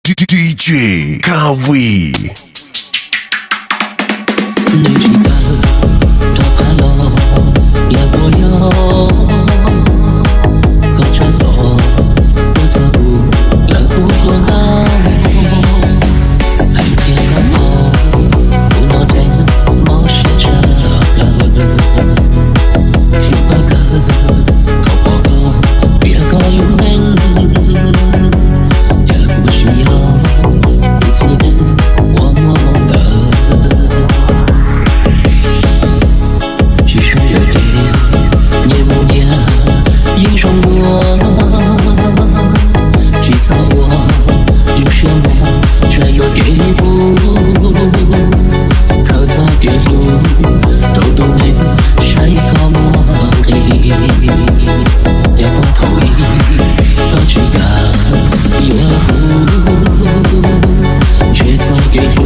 DJ Kawi. 你知道多快乐，也不有个场所，不走步，来不多高，还别看我，不能对某些车了，听不歌，口不歌，别搞有人，也不需要彼此的我默默的。其实有天，年不年，迎上我，去找我，有什么这又给不？靠在电路，都懂你谁搞我的？也不同意，到去干有不？却在给路，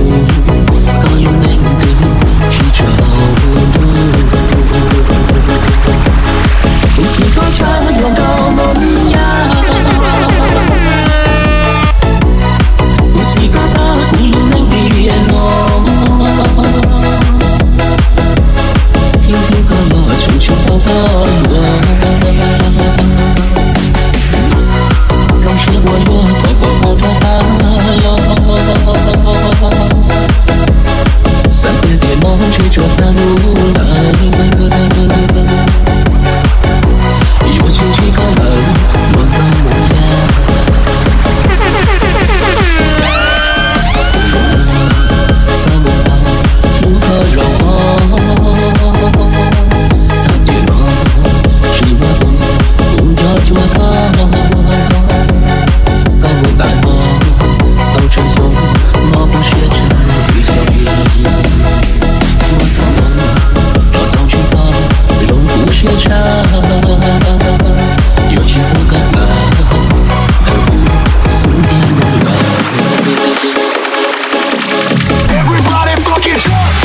搞有难的去找路。不是歌唱用高梦呀，不是歌打鼓能变哦，听听歌我悄悄跑跑让是我若跑跑跑三别别梦去这条路来。我轻轻高冷，我的模样。在门旁不可让他跌落，是我不要就高，高不淡漠，都成风，我不学着一小雨。我操梦，我当去高，容不学唱。有情不敢拿，而不思念不来。Everybody fucking drunk.